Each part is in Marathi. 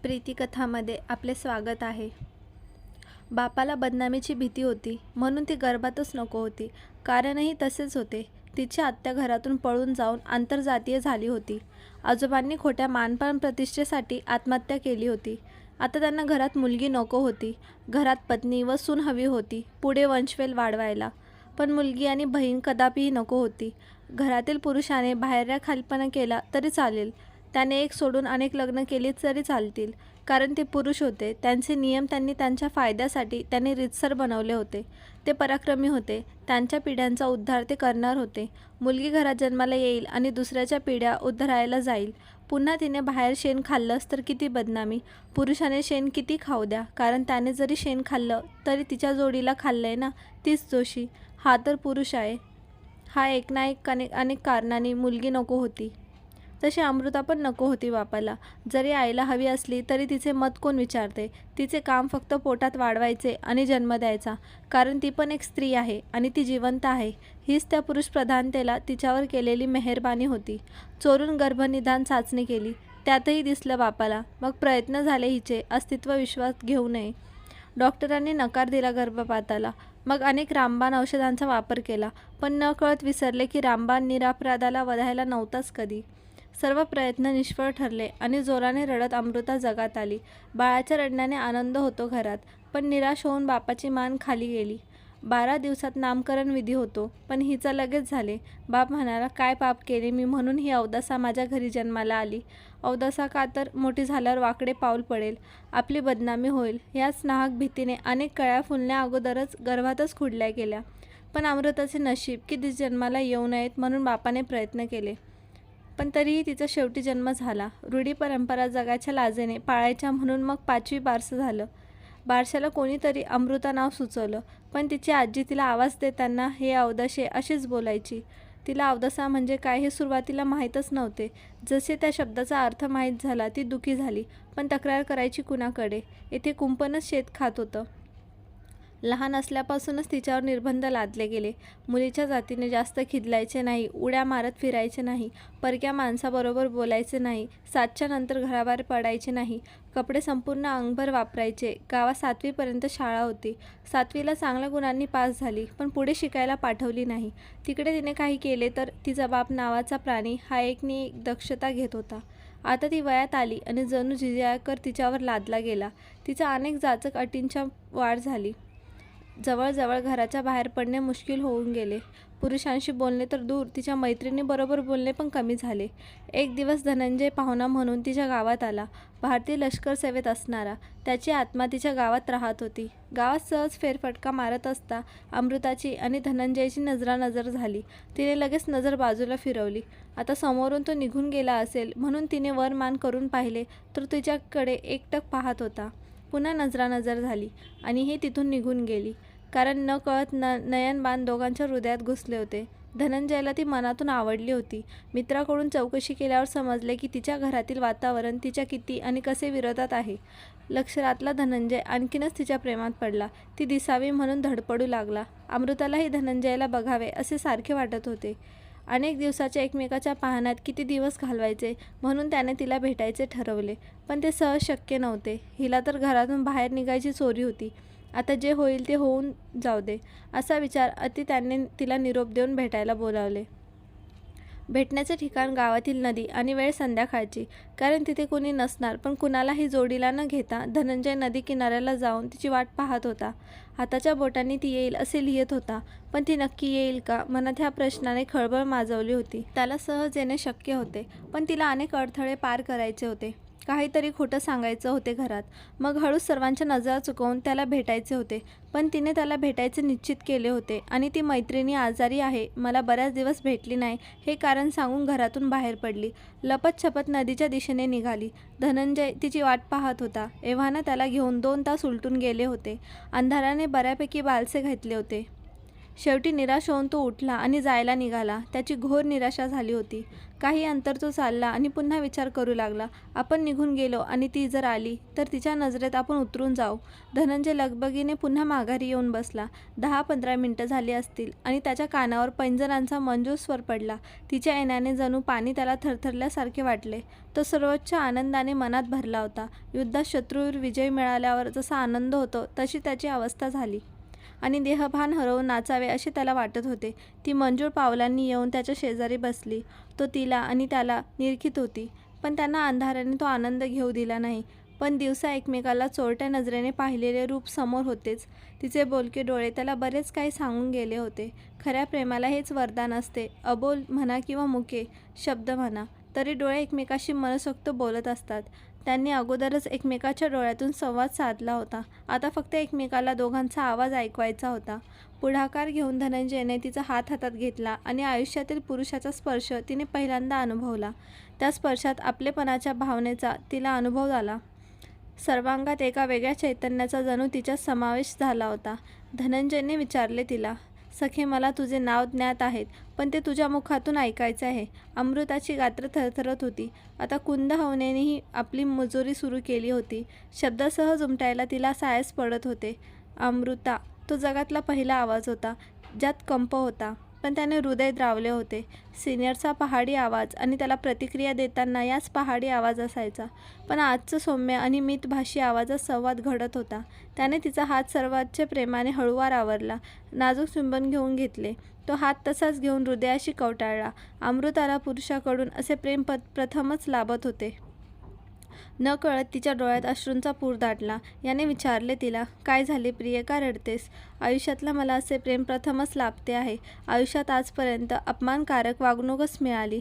प्रीतिकथामध्ये आपले स्वागत आहे. बापाला बदनामीची भीती होती म्हणून ती गर्भातच नको होती. कारणही तसेच होते. तिची आत्या घरातून पळून जाऊन आंतरजातीय झाली होती. आजोबांनी खोट्या मानपान प्रतिष्ठेसाठी आत्महत्या केली होती. आता त्यांना घरात मुलगी नको होती. घरात पत्नी व सून हवी होती पुढे वंशवेल वाढवायला. पण मुलगी आणि बहीण कदापिही नको होती. घरातील पुरुषाने बाहेरखालपणा केला तरी चालेल. त्याने एक सोडून अनेक लग्न केली तरी चालतील. कारण ते पुरुष होते. त्यांचे नियम त्यांनी त्यांच्या फायद्यासाठी त्यांनी रीतसर बनवले होते. ते पराक्रमी होते. त्यांच्या पिढ्यांचा उद्धार ते करणार होते. मुलगी घरात जन्माला येईल आणि दुसऱ्याच्या पिढ्या उद्धारायला जाईल. पुन्हा तिने बाहेर शेण खाल्लंस तर किती बदनामी. पुरुषाने शेण किती खाऊ द्या, कारण त्याने जरी शेण खाल्लं तरी तिच्या जोडीला खाल्लंय ना, तीच दोषी. हा तर पुरुष आहे. हा एक ना एक अनेक कारणांनी मुलगी नको होती. तशी अमृता पण नको होती बापाला. जरी आईला हवी असली तरी तिचे मत कोण विचारते. तिचे काम फक्त पोटात वाढवायचे आणि जन्म द्यायचा. कारण ती पण एक स्त्री आहे आणि ती जिवंत आहे. हीच त्या पुरुषप्रधानतेला तिच्यावर केलेली मेहरबानी होती. चोरून गर्भनिदान चाचणी केली. त्यातही दिसलं बापाला. मग प्रयत्न झाले हिचे अस्तित्व विश्वास घेऊ नये. डॉक्टरांनी नकार दिला गर्भपाताला. मग अनेक रामबाण औषधांचा वापर केला. पण नकळत विसरले की रामबाण निरापराधाला वधायला नव्हताच कधी. सर्व प्रयत्न निष्फळ ठरले आणि जोराने रडत अमृता जगात आली. बाळाच्या रडण्याने आनंद होतो घरात. पण निराश होऊन बापाची मान खाली गेली. 12 दिवसात नामकरण विधी होतो. पण हिचा लगेच झाले. बाप म्हणाला, काय पाप केले मी म्हणून ही अवदसा माझ्या घरी जन्माला आली. अवदसा का तर मोठी झाल्यावर वाकडे पाऊल पडेल, आपली बदनामी होईल. याच नाहक भीतीने अनेक कळ्या फुलण्या अगोदरच गर्भातच खुडल्या गेल्या. पण अमृताचे नशीब की ती जन्माला येऊ नयेत म्हणून बापाने प्रयत्न केले. पण तरीही तिचा शेवटी जन्म झाला. रूढी परंपरा जगाच्या लाजेने पाळायच्या म्हणून मग 5वी बारसं झालं. बारशाला कोणीतरी अमृता नाव सुचवलं. पण तिची आजी तिला आवाज देताना हे अवदशे अशीच बोलायची. तिला अवदसा म्हणजे काय हे सुरुवातीला माहीतच नव्हते. जसे त्या शब्दाचा अर्थ माहीत झाला ती दुःखी झाली. पण तक्रार करायची कुणाकडे. येथे कुंपणच शेत खात होतं. लहान असल्यापासूनच तिच्यावर निर्बंध लादले गेले. मुलीच्या जातीने जास्त खिदलायचे नाही, उड्या मारत फिरायचे नाही, परक्या माणसाबरोबर बोलायचे नाही, 7च्या नंतर घराबाहेर पडायचे नाही, कपडे संपूर्ण अंगभर वापरायचे. गावात 7वीपर्यंत शाळा होती. 7वीला चांगल्या गुणांनी पास झाली. पण पुढे शिकायला पाठवली नाही. तिकडे तिने काही केले तर तिचा बाप नावाचा प्राणी हा एकनी एक दक्षता घेत होता. आता ती वयात आली आणि जणू जिजाकर तिच्यावर लादला गेला. तिचा अनेक जाचक अटींच्या वाढ झाली. जवळजवळ घराच्या बाहेर पडणे मुश्किल होऊन गेले. पुरुषांशी बोलणे तर दूर, तिच्या मैत्रिणीबरोबर बोलणे पण कमी झाले. एक दिवस धनंजय पाहुणा म्हणून तिच्या गावात आला. भारतीय लष्कर सेवेत असणारा. त्याची आत्मा तिच्या गावात राहत होती. गावात सहज फेरफटका मारत असता अमृताची आणि धनंजयची नजरानजर झाली. तिने लगेच नजर बाजूला फिरवली. आता समोरून तो निघून गेला असेल म्हणून तिने वर मान करून पाहिले तर तिच्याकडे एकटक पाहत होता. पुन्हा नजरानजर झाली आणि ही तिथून निघून गेली. कारण न कळत नयनबाण दोघांच्या हृदयात घुसले होते. धनंजयला ती मनातून आवडली होती. मित्राकडून चौकशी केल्यावर समजले की तिच्या घरातील वातावरण तिच्या किती आणि कसे विरोधात आहे. लक्षरातला धनंजय आणखीनच तिच्या प्रेमात पडला. ती दिसावी म्हणून धडपडू लागला. अमृतालाही धनंजयला बघावे असे सारखे वाटत होते. अनेक दिवसाच्या एकमेकाच्या पाहण्यात किती दिवस घालवायचे म्हणून त्याने तिला भेटायचे ठरवले. पण ते सहज शक्य नव्हते. हिला तर घरातून बाहेर निघायची चोरी होती. आता जे होईल ते होऊन जाऊ दे असा विचार अति त्याने तिला निरोप देऊन भेटायला बोलावले. भेटण्याचे ठिकाण गावातील नदी आणि वेळ संध्याकाळची. कारण तिथे कोणी नसणार. पण कुणालाही जोडीला न घेता धनंजय नदी किनाऱ्याला जाऊन तिची वाट पाहत होता. हाताच्या बोटांनी ती येईल असे लिहित होता. पण ती नक्की येईल का? मनात ह्या प्रश्नाने खळबळ माजवली होती. त्याला सहज येणे शक्य होते. पण तिला अनेक अडथळे पार करायचे होते. काहीतरी खोटं सांगायचं होते घरात. मग हळूच सर्वांच्या नजरा चुकवून त्याला भेटायचे होते. पण तिने त्याला भेटायचे निश्चित केले होते आणि ती मैत्रिणी आजारी आहे, मला बऱ्याच दिवस भेटली नाही हे कारण सांगून घरातून बाहेर पडली. लपत-छपत नदीच्या दिशेने निघाली. धनंजय तिची वाट पाहत होता. एव्हाना त्याला घेऊन 2 तास उलटून गेले होते. अंधाराने बऱ्यापैकी बालसे घातले होते. शेवटी निराश होऊन तो उठला आणि जायला निघाला. त्याची घोर निराशा झाली होती. काही अंतर तो चालला आणि पुन्हा विचार करू लागला. आपण निघून गेलो आणि ती जर आली तर तिच्या नजरेत आपण उतरून जाऊ. धनंजय लगबगीने पुन्हा माघारी येऊन बसला. 10-15 मिनिटं झाली असतील आणि त्याच्या कानावर पैंजणांचा मंजूळ स्वर पडला. तिच्या येण्याने जणू पाणी त्याला थरथरल्यासारखे वाटले. तो सर्वोच्च आनंदाने मनात भरला होता. युद्धात शत्रूवर विजय मिळाल्यावर जसा आनंद होतो तशी त्याची अवस्था झाली आणि देहभान हरवून नाचावे असे त्याला वाटत होते. ती मंजूळ पावलांनी येऊन त्याच्या शेजारी बसली. तो तिला आणि त्याला निरखित होती, पण त्यांना अंधाराने तो आनंद घेऊ दिला नाही. पण दिवसा एकमेकाला चोरट्या नजरेने पाहिलेले रूप समोर होतेच. तिचे बोलके डोळे त्याला बरेच काही सांगून गेले होते. खऱ्या प्रेमाला हेच वरदान असते. अबोल म्हणा किंवा मुके शब्द म्हणा, तरी डोळे एकमेकाशी मनसोक्त बोलत असतात. त्यांनी अगोदरच एकमेकाच्या डोळ्यातून संवाद साधला होता. आता फक्त एकमेकाला दोघांचा आवाज ऐकवायचा होता. पुढाकार घेऊन धनंजयने तिचा हात हातात घेतला आणि आयुष्यातील पुरुषाचा स्पर्श तिने पहिल्यांदा अनुभवला. त्या स्पर्शात आपलेपणाच्या भावनेचा तिला अनुभव झाला. सर्वांगात एका वेगळ्या चैतन्याचा जणू तिच्यात समावेश झाला होता. धनंजयने विचारले तिला, सखे, मला तुझे नाव ज्ञात आहेत, पण ते तुझ्या मुखातून ऐकायचे आहे. अमृताची गात्र थरथरत होती. आता कुंदहवनेनेही आपली मुजोरी सुरू केली होती. शब्द सहज उमटायला तिला सायस पडत होते. अमृता, तो जगातला पहिला आवाज होता ज्यात कंप होता, पण त्याने हृदय द्रावले होते. सिनियरचा पहाडी आवाज आणि त्याला प्रतिक्रिया देताना याच पहाडी आवाज असायचा. पण आजचं सौम्य आणि मितभाषी आवाजात संवाद घडत होता. त्याने तिचा हात सर्वोच्च प्रेमाने हळूवार आवरला, नाजूक चुंबन घेऊन घेतले. तो हात तसाच घेऊन हृदयाशी कवटाळला. अमृताला पुरुषाकडून असे प्रेम प्रथमच लाभत होते. नकळत तिच्या डोळ्यात अश्रूंचा पूर दाटला. याने विचारले तिला, काय झाले प्रिय, का रडतेस? आयुष्यातला मला असे प्रेम प्रथमच लाभते आहे. आयुष्यात आजपर्यंत अपमानकारक वागणूकच मिळाली.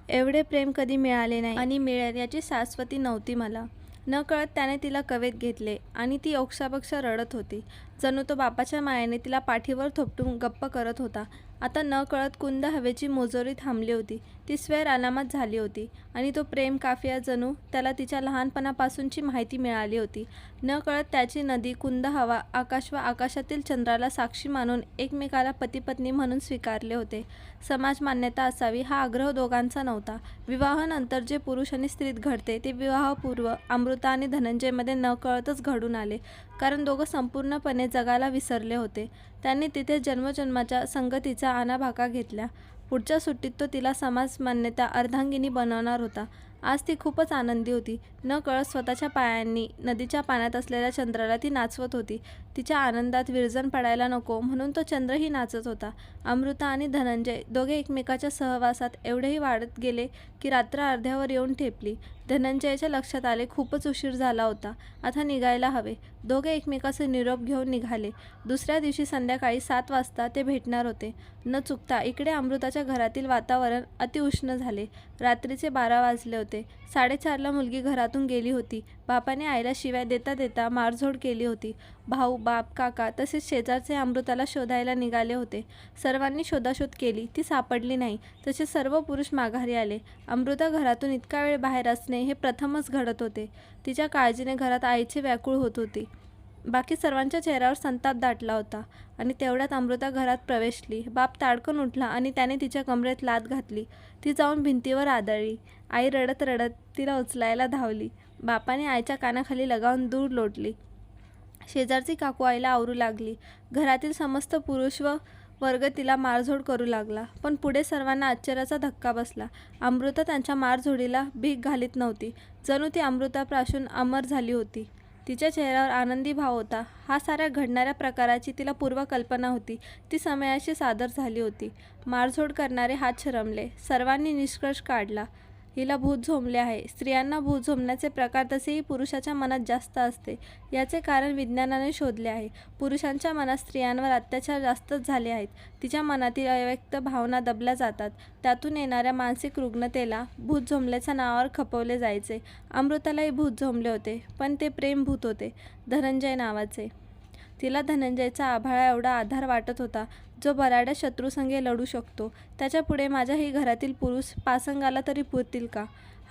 एवढे प्रेम कधी मिळाले नाही आणि मिळेल याची शाश्वती नव्हती मला. नकळत त्याने तिला कवेत घेतले आणि ती ओक्साबक्ष रडत होती. जणू तो बापाच्या मायेने तिला पाठीवर थोपटून गप्प करत होता. आता नकळत कुंद हवेची मुजोरी थांबली होती. ती स्वैर अनामत झाली होती आणि तो प्रेम काफिया जणू त्याला तिच्या लहानपणापासूनची माहिती मिळाली होती. नकळत त्याची नदी, कुंद हवा, आकाश व आकाशातील चंद्राला साक्षी मानून एकमेकाला पतीपत्नी म्हणून स्वीकारले होते. समाज मान्यता असावी हा आग्रह दोघांचा नव्हता. विवाहानंतर जे पुरुष आणि स्त्रीत घडते ते विवाहपूर्व अमृता आणि धनंजयमध्ये नकळतच घडून आले, कारण दोघं संपूर्णपणे जगाला विसरले होते. त्यांनी तिथे जन्मजन्माच्या संगतीचा आणाभाका घेतल्या. पुढच्या सुट्टीत तो तिला समाज मान्यता अर्धांगिनी बनवणार होता. आज ती खूपच आनंदी होती. नकळत स्वतःच्या पायांनी नदीच्या पाण्यात असलेल्या चंद्राला ती नाचवत होती. तिच्या आनंदात विरजण पडायला नको म्हणून तो चंद्रही नाचत होता. अमृता आणि धनंजय दोघे एकमेकाच्या सहवासात एवढेही वाढत गेले की रात्र अर्ध्यावर येऊन ठेपली. धनंजयच्या लक्षात आले खूपच उशीर झाला होता. आता निघायला हवे. दोघे एकमेकाचे निरोप घेऊन निघाले. दुसऱ्या दिवशी संध्याकाळी 7 वाजता ते भेटणार होते. न चुकता. इकडे अमृताच्या घरातील वातावरण अतिउष्ण झाले. रात्रीचे 12 वाजले होते. 4:30ला मुलगी घरातून गेली होती. बापाने आईला शिव्या देता देता मारझोड केली होती. भाऊ, बाप, काका तसेच शेजारचे अमृताला शोधायला निघाले होते. सर्वांनी शोधाशोध केली. ती सापडली नाही. तसे सर्व पुरुष माघारी आले. अमृता घरातून इतका वेळ बाहेर असणे हे प्रथमच घडत होते. तिच्या काळजीने घरात आईची व्याकुळ होत होती. बाकी सर्वांच्या चेहऱ्यावर संताप दाटला होता आणि तेवढ्यात अमृता घरात प्रवेशली. बाप ताडकन उठला आणि त्याने तिच्या कमरेत लाथ घातली. ती जाऊन भिंतीवर आदळली. आई रडत रडत तिला उचलायला धावली. बापाने आईच्या कानाखाली लगावून दूर लोटली. शेजारची काकू आईला आवरू लागली. घरातील समस्त पुरुष व वर्ग तिला मारझोड करू लागला. पण पुढे सर्वांना आश्चर्याचा धक्का बसला. अमृता त्यांच्या मारझोडीला भीक घालीत नव्हती. जणू ती अमृतापासून अमर झाली होती. तिच्या चेहऱ्यावर आनंदी भाव होता. हा साऱ्या घडणाऱ्या प्रकाराची तिला पूर्वकल्पना होती. ती समयाशी सादर झाली होती. मारझोड करणारे हात शरमले. सर्वांनी निष्कर्ष काढला, हिला भूत झोंबले आहे. स्त्रियांना भूत झोंबण्याचे प्रकार तसेही पुरुषाच्या मनात जास्त असते. याचे कारण विज्ञानाने शोधले आहे. पुरुषांच्या मनात स्त्रियांवर अत्याचार जास्तच झाले आहेत. तिच्या मनातील अव्यक्त भावना दबल्या जातात. त्यातून येणाऱ्या मानसिक रुग्णतेला भूत झोंबल्याच्या नावावर खपवले जायचे. अमृतालाही भूत झोंबले होते, पण ते प्रेम भूत होते, धनंजय नावाचे. तिला धनंजयचा आभाळा एवढा आधार वाटत होता, जो बराड्या शत्रूसंगे लढू शकतो. त्याच्या पुढे माझ्याही घरातील पुरुष पासंगाला तरी पुरतील का?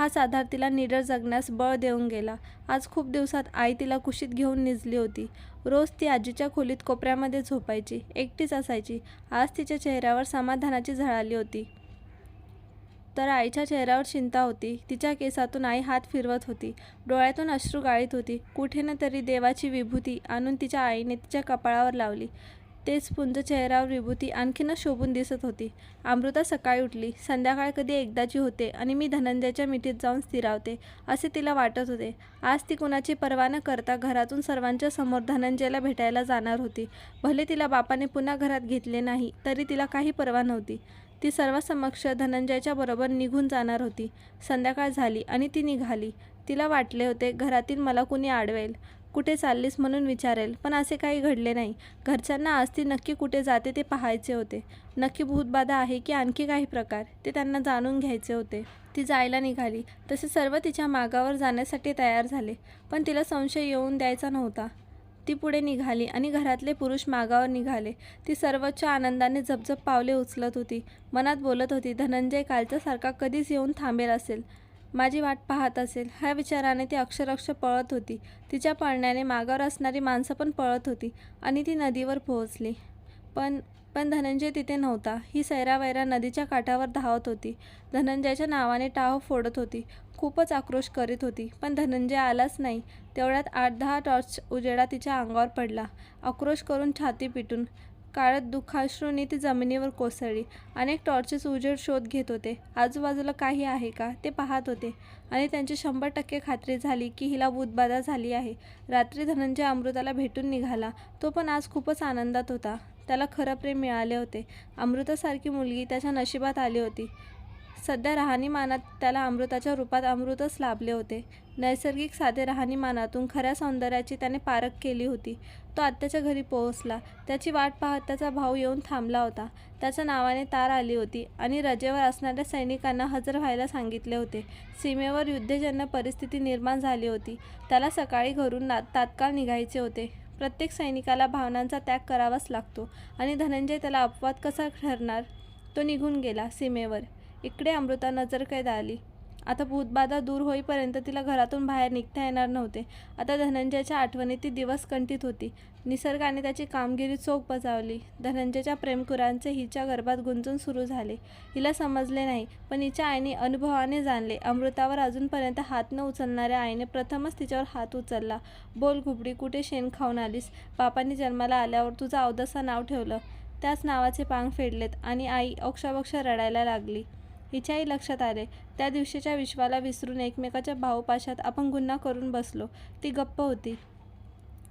हाच आधार तिला निडर जगण्यास बळ देऊन गेला. आज खूप दिवसात आई तिला कुशीत घेऊन निजली होती. रोज ती आजीच्या खोलीत कोपऱ्यामध्ये झोपायची, एकटीच असायची. आज तिच्या चेहऱ्यावर समाधानाची झळ आली होती. तर आईच्या चेहऱ्यावर चिंता होती. तिच्या केसातून आई हात फिरवत होती, डोळ्यातून अश्रू गाळीत होती. कुठे ना तरी देवाची विभूती आणून तिच्या आईने तिच्या कपाळावर लावली. तेच पुंज चेहऱ्यावर विभूती आणखीनच शोभून दिसत होती. अमृता सकाळी उठली. संध्याकाळ कधी एकदाची होते आणि मी धनंजयच्या मिठीत जाऊन स्थिरावते असे तिला वाटत होते. आज ती कुणाची पर्वा न करता घरातून सर्वांच्या समोर धनंजयला भेटायला जाणार होती. भले तिला बापाने पुन्हा घरात घेतले नाही तरी तिला काही पर्वा नव्हती. ती सर्वांसमक्ष धनंजयच्या बरोबर निघून जाणार होती. संध्याकाळ झाली आणि ती निघाली. तिला वाटले होते घरातील मला कुणी आडवेल, कुठे चाललीस म्हणून विचारेल, पण असे काही घडले नाही. घरच्यांना आज ती नक्की कुठे जाते ते पाहायचे होते. नक्की भूतबाधा आहे की आणखी काही प्रकार, ते त्यांना जाणून घ्यायचे होते. ती जायला निघाली तसे सर्व तिच्या मागावर जाण्यासाठी तयार झाले, पण तिला संशय येऊन द्यायचा नव्हता. ती पुढे निघाली आणि घरातले पुरुष मागावर निघाले. ती सर्वोच्च आनंदाने झपझप पावले उचलत होती. मनात बोलत होती, धनंजय कालच्यासारखा कधीच येऊन थांबेल असेल, माझी वाट पाहत असेल. ह्या विचाराने ती अक्षरशः पळत होती. तिच्या पळण्याने मागावर असणारी माणसं पण पळत होती आणि ती नदीवर पोहोचली. पण धनंजय तिथे नव्हता. ही सैरावैरा नदीच्या काठावर धावत होती. धनंजयच्या नावाने टाहो फोडत होती. खूपच आक्रोश करीत होती, पण धनंजय आलाच नाही. तेवढ्यात 8-10 टॉर्च उजेडा तिच्या अंगावर पडला. आक्रोश करून छाती पिटून काळत दुःखाश्रूंनी ती जमिनीवर कोसळली. अनेक टॉर्चेस उजेड शोध घेत होते. आजूबाजूला काही आहे का ते पाहत होते आणि त्यांची 100% खात्री झाली की हिला भूतबाधा झाली आहे. रात्री धनंजय अमृताला भेटून निघाला. तो पण आज खूपच आनंदात होता. त्याला खरं प्रेम मिळाले होते. अमृतासारखी मुलगी त्याच्या नशिबात आली होती. सध्या राहणीमानात त्याला अमृताच्या रूपात अमृतच लाभले होते. नैसर्गिक साधे राहणीमानातून खऱ्या सौंदर्याची त्याने पारख केली होती. तो आत्याच्या घरी पोहोचला. त्याची वाट पाहत त्याचा भाऊ येऊन थांबला होता. त्याच्या नावाने तार आली होती आणि रजेवर असणाऱ्या सैनिकांना हजर व्हायला सांगितले होते. सीमेवर युद्धजन्य परिस्थिती निर्माण झाली होती. त्याला सकाळी घरून तात्काळ निघायचे होते. प्रत्येक सैनिकाला भावनांचा त्याग करावाच लागतो आणि धनंजय त्याला अपवाद कसा ठरणार. तो निघून गेला सीमेवर. इकडे अमृता नजरकैद आली. आता भूतबाधा दूर होईपर्यंत तिला घरातून बाहेर निघता येणार नव्हते. आता धनंजयच्या आठवणीत ती दिवस कंठित होती. निसर्गाने त्याची कामगिरी चोख बजावली. धनंजयच्या प्रेमकुरांचे हिच्या गर्भात गुंजून सुरू झाले. हिला समजले नाही, पण हिच्या आईने अनुभवाने जाणले. अमृतावर अजूनपर्यंत हात न उचलणाऱ्या आईने प्रथमच तिच्यावर हात उचलला. बोल घुबडी, कुठे शेण खाऊन आलीस? बापांनी जन्माला आल्यावर तुझं अवदसा नाव ठेवलं, त्याच नावाचे पांग फेडलेत. आणि आई अक्षरशः रडायला लागली. हिच्याही लक्षात आले. त्या दिवशीच्या विश्वाला विसरून एकमेकाच्या भावपाशात आपण गुन्हा करून बसलो. ती गप्प होती.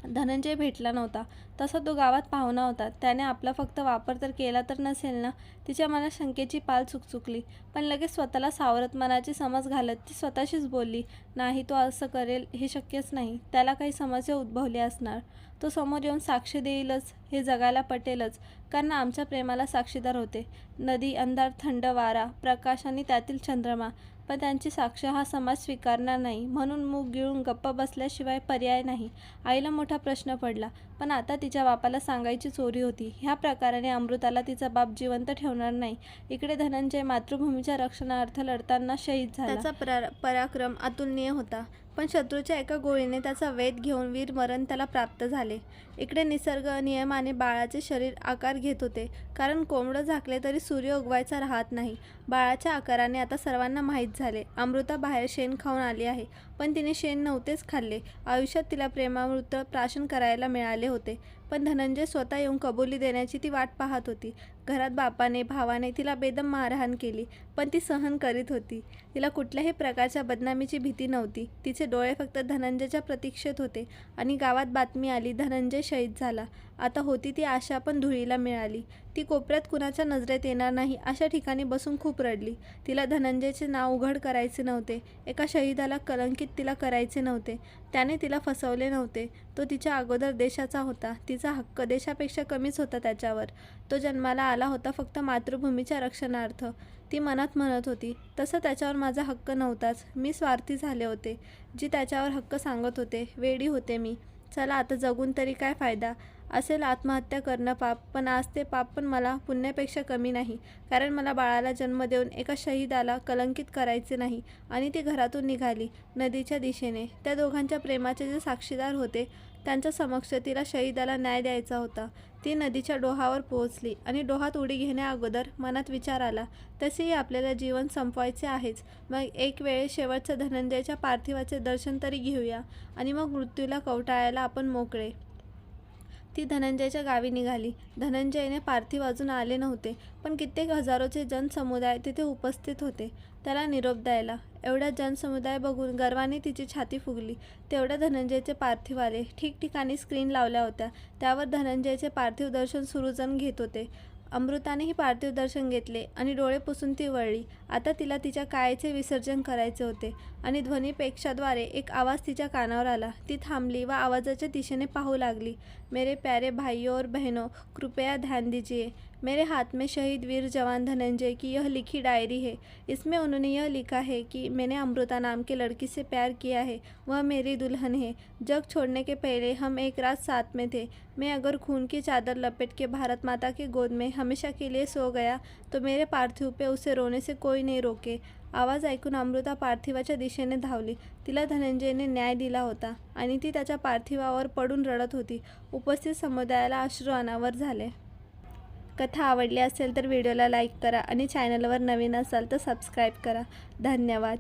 धनंजय भेटला नव्हता. तसा तो गावात पाहुणा होता. त्याने आपला फक्त वापर तर केला तर नसेल ना. तिच्या मनात शंकेची पाल चुकचुकली, पण लगेच स्वतःला सावरत मनाची समज घालत ती स्वतःशीच बोलली, नाही, तो असं करेल हे शक्यच नाही. त्याला काही समस्या उद्भवली असणार. तो समोर येऊन साक्ष देईलच, हे जगायला पटेलच, कारण आमच्या प्रेमाला साक्षीदार होते. नदी, अंधार, थंड वारा, प्रकाश आणि त्यातील चंद्रमा. पण त्यांची साक्ष हा समाज स्वीकारणार नाही, म्हणून मूग गिळून गप्प बसल्याशिवाय पर्याय नाही. आईला मोठा प्रश्न पडला, पण आता तिच्या बापाला सांगायची चोरी होती. ह्या प्रकाराने अमृताला तिचा बाप जिवंत ठेवणार नाही. इकडे धनंजय मातृभूमीच्या रक्षणार्थ लढताना शहीद झाला. त्याचा पराक्रम अतुलनीय होता, पण शत्रूच्या एका गोळीने त्याचा वेध घेऊन वीरमरण त्याला प्राप्त झाले. इकडे निसर्ग नियमाने बाळाचे शरीर आकार घेत होते, कारण कोंबडं झाकले तरी सूर्य उगवायचा राहत नाही. बाळाच्या आकाराने आता सर्वांना माहीत झाले. अमृता बाहेर शेण खाऊन आली आहे, पण तिने शेण नव्हतेच खाल्ले. आयुष्यात तिला प्रेमामृत प्राशन करायला मिळाले होते, पण धनंजय स्वतः येऊन कबुली देण्याची ती वाट पाहत होती. घरात बापाने, भावाने तिला बेदम मारहाण केली, पण ती सहन करीत होती. तिला कुठल्याही प्रकारच्या बदनामीची भीती नव्हती. तिचे डोळे फक्त धनंजयच्या प्रतीक्षेत होते. आणि गावात बातमी आली, धनंजय शहीद झाला. आता होती ती आशा पण धुळीला मिळाली. ती कोपऱ्यात कुणाच्या नजरेत येणार नाही अशा ठिकाणी बसून खूप रडली. तिला धनंजयचे नाव उघड करायचे नव्हते. एका शहीदाला कलंकित तिला करायचे नव्हते. त्याने तिला फसवले नव्हते. तो तिच्या अगोदर देशाचा होता. तिचा हक्क देशापेक्षा कमीच होता त्याच्यावर. तो जन्माला आला होता फक्त मातृभूमीच्या रक्षणार्थ. ती मनात म्हणत होती, तसं त्याच्यावर माझा हक्क नव्हताच. मी स्वार्थी झाले होते. जी त्याच्यावर हक्क सांगत होते, वेडी होते मी. चला आता जगून तरी काय फायदा. असेल आत्महत्या करणं पाप, पण आज ते पाप पण मला पुण्यापेक्षा कमी नाही, कारण मला बाळाला जन्म देऊन एका शहीदाला कलंकित करायचे नाही. आणि ती घरातून निघाली नदीच्या दिशेने. त्या दोघांच्या प्रेमाचे जे साक्षीदार होते त्यांच्या समक्ष तिला शहीदाला न्याय द्यायचा होता. ती नदीच्या डोहावर पोहोचली आणि डोहात उडी घेण्याअगोदर मनात विचार आला, तसेही आपल्याला जीवन संपवायचे आहेच, मग एक वेळे शेवटचं धनंजयच्या पार्थिवाचे दर्शन तरी घेऊया आणि मग मृत्यूला कवटाळायला आपण मोकळे. ती धनंजयच्या गावी निघाली. धनंजयने पार्थिव अजून आले नव्हते, पण कित्येक हजारोचे जनसमुदाय तिथे उपस्थित होते त्याला निरोप द्यायला. एवढा जनसमुदाय बघून गर्वाने तिची छाती फुगली. तेवढ्या धनंजयचे पार्थिव आले. ठिकठिकाणी स्क्रीन लावल्या होत्या, त्यावर धनंजयचे पार्थिव दर्शन सुरूजण घेत होते. अमृतानेही पार्थिव दर्शन घेतले आणि डोळे पुसून ती वळली. आता तिला तिच्या कायेचे विसर्जन करायचे होते. आणि ध्वनीपेक्षाद्वारे एक आवाज तिच्या कानावर आला. ती थांबली व आवाजाच्या दिशेने पाहू लागली. मेरे प्यारे भाइयों और बहनों, कृपया ध्यान दीजिए. मेरे हाथ में शहीद वीर जवान धनंजय की यह लिखी डायरी है. इसमें उन्होंने यह लिखा है कि मैंने अमृता नाम की लड़की से प्यार किया है, वह मेरी दुल्हन है. जग छोड़ने के पहले हम एक रात साथ में थे. मैं अगर खून की चादर लपेट के भारत माता की गोद में हमेशा के लिए सो गया तो मेरे पार्थिव पे उसे रोने से कोई नहीं रोके. आवाज ऐकून अमृता पार्थिवाच्या दिशेने धावली. तिला धनंजयने न्याय दिला होता आणि ती त्याच्या पार्थिवावर पडून रडत होती. उपस्थित समुदायाला अश्रू अनावर झाले. कथा आवडली असेल तर व्हिडिओला लाईक करा आणि चॅनलवर नवीन असाल तर सबस्क्राईब करा. धन्यवाद.